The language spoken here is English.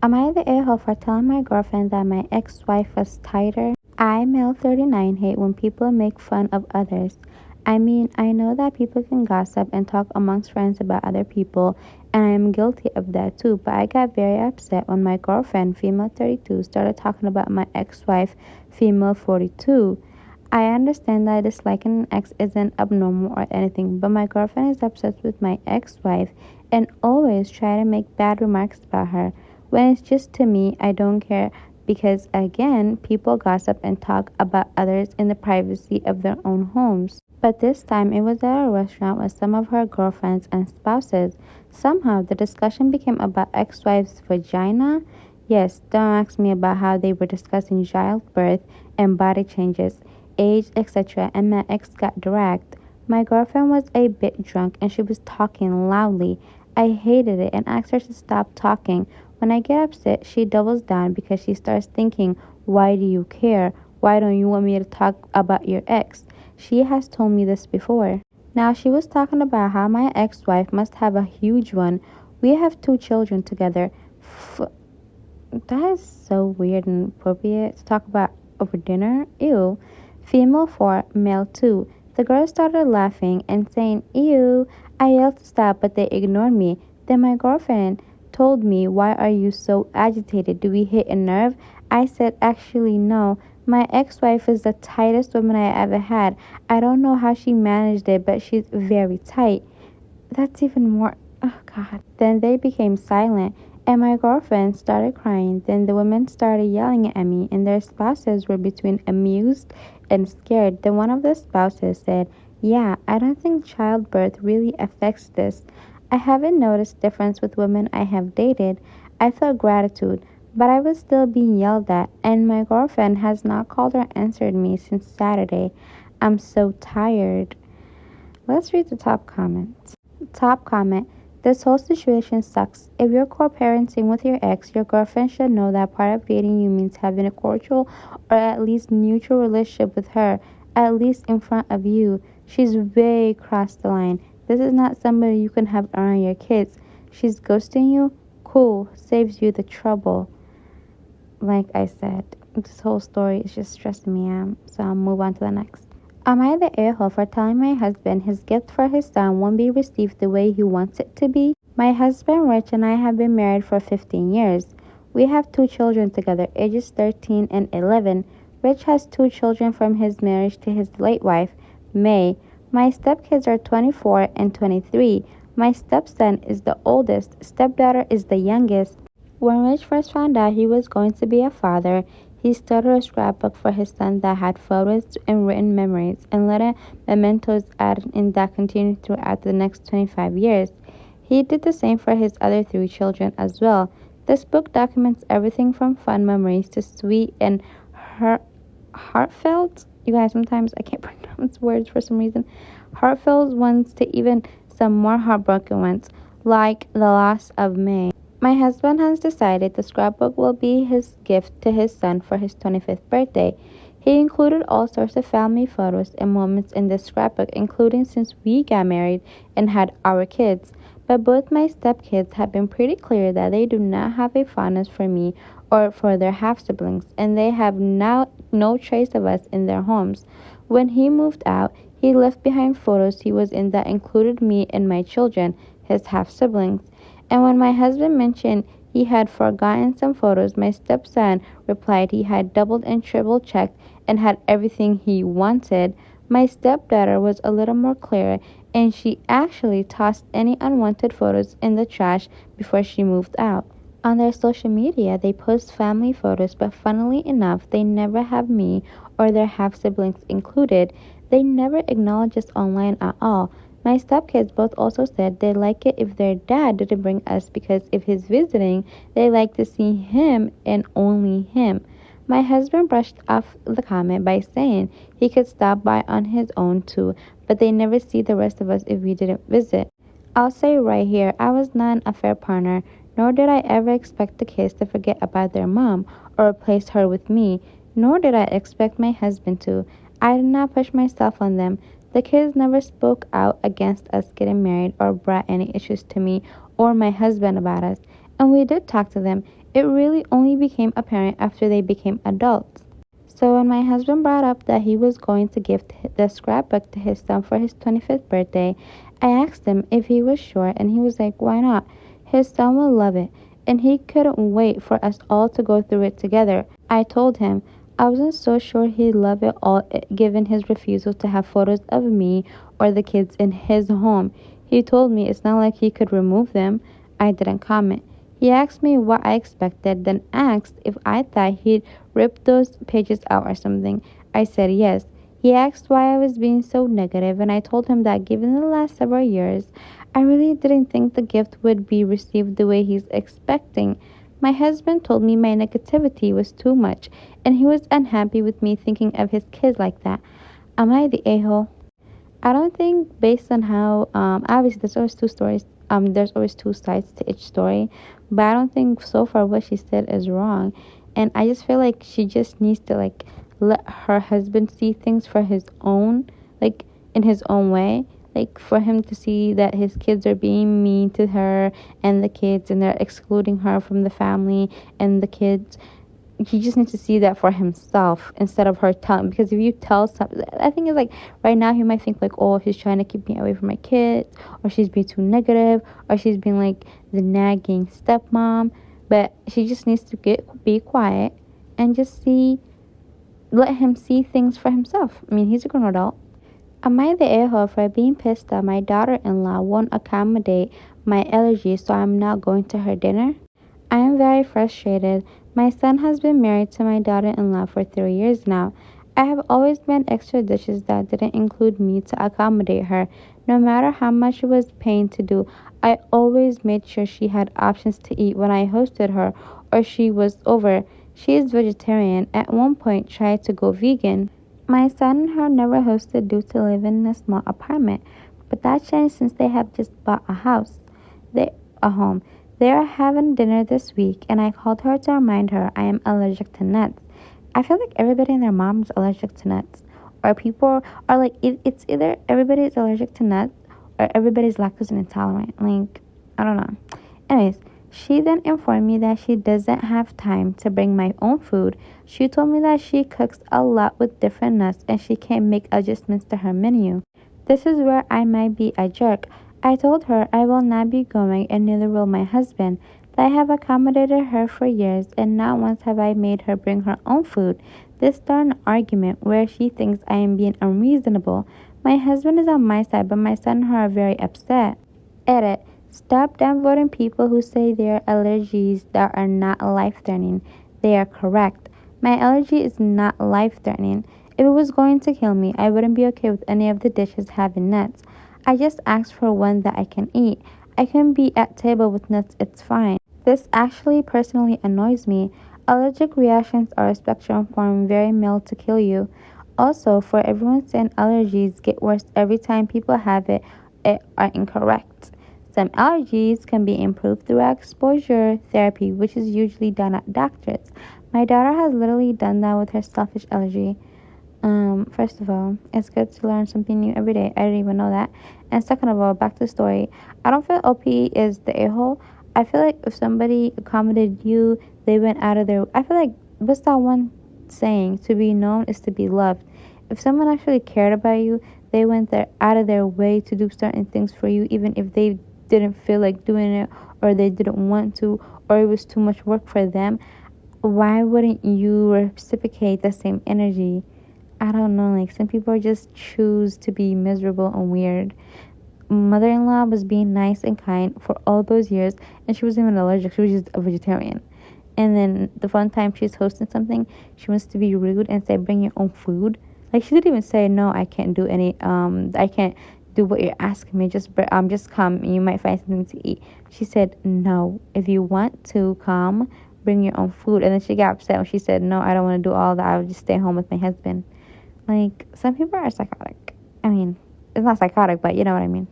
Am I the a-hole for telling my girlfriend that my ex-wife was tighter? I, male 39, hate when people make fun of others. I mean, I know that people can gossip and talk amongst friends about other people, and I am guilty of that too, but I got very upset when my girlfriend, female 32, started talking about my ex-wife, female 42. I understand that disliking an ex isn't abnormal or anything, but my girlfriend is obsessed with my ex-wife and always try to make bad remarks about her. When it's just to me, I don't care because, again, people gossip and talk about others in the privacy of their own homes. But this time it was at a restaurant with some of her girlfriends and spouses. Somehow the discussion became about ex-wife's vagina. Yes, don't ask me about how they were discussing childbirth and body changes, age, etc., and my ex got dragged. My girlfriend was a bit drunk and she was talking loudly. I hated it and asked her to stop talking. When I get upset, she doubles down because she starts thinking, why do you care? Why don't you want me to talk about your ex? She has told me this before. Now she was talking about how my ex-wife must have a huge one. We have 2 children together. That is so weird and appropriate to talk about over dinner. Ew. Female 4, male 2. The girls started laughing and saying, ew. I yelled to stop, but they ignored me. Then my girlfriend told me, why are you so agitated? Do we hit a nerve? I said, actually, no. My ex-wife is the tightest woman I ever had. I don't know how she managed it, but she's very tight. That's even more... Oh, God. Then they became silent, and my girlfriend started crying. Then the women started yelling at me, and their spouses were between amused and scared. Then one of the spouses said, yeah, I don't think childbirth really affects this. I haven't noticed difference with women I have dated. I felt gratitude, but I was still being yelled at, and my girlfriend has not called or answered me since Saturday. I'm so tired. Let's read the top comments. Top comment. This whole situation sucks. If you're co-parenting with your ex, your girlfriend should know that part of dating you means having a cordial or at least neutral relationship with her, at least in front of you. She's way crossed the line. This is not somebody you can have around your kids. She's ghosting you? Cool. Saves you the trouble. Like I said, this whole story is just stressing me out, so I'll move on to the next. Am I the a-hole for telling my husband his gift for his son won't be received the way he wants it to be? My husband Rich and I have been married for 15 years. We have 2 children together, ages 13 and 11. Rich has 2 children from his marriage to his late wife, May. My stepkids are 24 and 23. My stepson is the oldest. Stepdaughter is the youngest. When Rich first found out he was going to be a father, he started a scrapbook for his son that had photos and written memories and little mementos added in that continued throughout the next 25 years. He did the same for his other 3 children as well. This book documents everything from fun memories to sweet and heartfelt. You guys, sometimes I can't pronounce words for some reason. Heartfelt ones to even some more heartbroken ones, like the loss of May. My husband has decided the scrapbook will be his gift to his son for his 25th birthday. He included all sorts of family photos and moments in this scrapbook, including since we got married and had our kids. But both my stepkids have been pretty clear that they do not have a fondness for me or for their half-siblings, and they have now no trace of us in their homes. When he moved out, he left behind photos he was in that included me and my children, his half-siblings. And when my husband mentioned he had forgotten some photos, my stepson replied he had doubled and triple checked and had everything he wanted. My stepdaughter was a little more clear, and she actually tossed any unwanted photos in the trash before she moved out. On their social media, they post family photos, but funnily enough, they never have me or their half-siblings included. They never acknowledge us online at all. My stepkids both also said they like it if their dad didn't bring us because if he's visiting, they like to see him and only him. My husband brushed off the comment by saying he could stop by on his own too, but they never see the rest of us if we didn't visit. I'll say right here, I was not an affair partner, nor did I ever expect the kids to forget about their mom or replace her with me, nor did I expect my husband to. I did not push myself on them. The kids never spoke out against us getting married or brought any issues to me or my husband about us, and we did talk to them. It really only became apparent after they became adults. So when my husband brought up that he was going to gift the scrapbook to his son for his 25th birthday, I asked him if he was sure, and he was like, why not? His son will love it, and he couldn't wait for us all to go through it together. I told him I wasn't so sure he'd love it all given his refusal to have photos of me or the kids in his home. He told me it's not like he could remove them. I didn't comment. He asked me what I expected, then asked if I thought he'd rip those pages out or something. I said yes. He asked why I was being so negative, and I told him that given the last several years, I really didn't think the gift would be received the way he's expecting. My husband told me my negativity was too much, and he was unhappy with me thinking of his kids like that. Am I the a-hole? I don't think based on how obviously there's always two stories. There's always two sides to each story, but I don't think so far what she said is wrong, and I just feel like she just needs to like let her husband see things for his own, like in his own way, like for him to see that his kids are being mean to her and the kids, and they're excluding her from the family and the kids. He just needs to see that for himself instead of her telling, because if you tell something, I think it's like right now he might think like, oh, she's trying to keep me away from my kids, or she's being too negative, or she's being like the nagging stepmom. But she just needs to be quiet and just let him see things for himself. I mean, he's a grown adult. Am I the a-hole for being pissed that my daughter-in-law won't accommodate my allergies, so I'm not going to her dinner? I am very frustrated. My son has been married to my daughter-in-law for 3 years now. I have always made extra dishes that didn't include me to accommodate her. No matter how much it was paying to do, I always made sure she had options to eat when I hosted her or she was over. She is vegetarian. At one point tried to go vegan. My son and her never hosted due to living in a small apartment, but that changed since they have just bought a home. They are having dinner this week, and I called her to remind her I am allergic to nuts. I feel like everybody and their mom's allergic to nuts, or people are like it's either everybody is allergic to nuts or everybody's lactose intolerant. Like I don't know. Anyways, she then informed me that she doesn't have time to bring my own food. She told me that she cooks a lot with different nuts and she can't make adjustments to her menu. This is where I might be a jerk. I told her I will not be going and neither will my husband. That I have accommodated her for years and not once have I made her bring her own food. This started an argument where she thinks I am being unreasonable. My husband is on my side, but my son and her are very upset. Edit. Stop downvoting people who say there are allergies that are not life-threatening. They are correct. My allergy is not life-threatening. If it was going to kill me, I wouldn't be okay with any of the dishes having nuts. I just asked for one that I can eat. I can be at table with nuts, it's fine. This actually personally annoys me. Allergic reactions are a spectrum from very mild to kill you. Also, for everyone saying allergies get worse every time people have it are incorrect. Some allergies can be improved through exposure therapy, which is usually done at doctors. My daughter has literally done that with her selfish allergy. First of all, it's good to learn something new every day. I didn't even know that. And second of all, back to the story. I don't feel OP is the a-hole. I feel like if somebody accommodated you, they went out of their... I feel like, what's that one saying? To be known is to be loved. If someone actually cared about you, they went out of their way to do certain things for you, even if they didn't feel like doing it, or they didn't want to, or it was too much work for them. Why wouldn't you reciprocate the same energy? I don't know, like some people just choose to be miserable and weird. Mother-in-law was being nice and kind for all those years, and she wasn't even allergic, she was just a vegetarian. And then the fun time she's hosting something, she wants to be rude and say bring your own food. Like she didn't even say no, I can't do any I can't do what you're asking me, just come and you might find something to eat. She said no, if you want to come, bring your own food. And then she got upset when she said no, I don't want to do all that, I would just stay home with my husband. Like, some people are psychotic. I mean, it's not psychotic, but you know what I mean.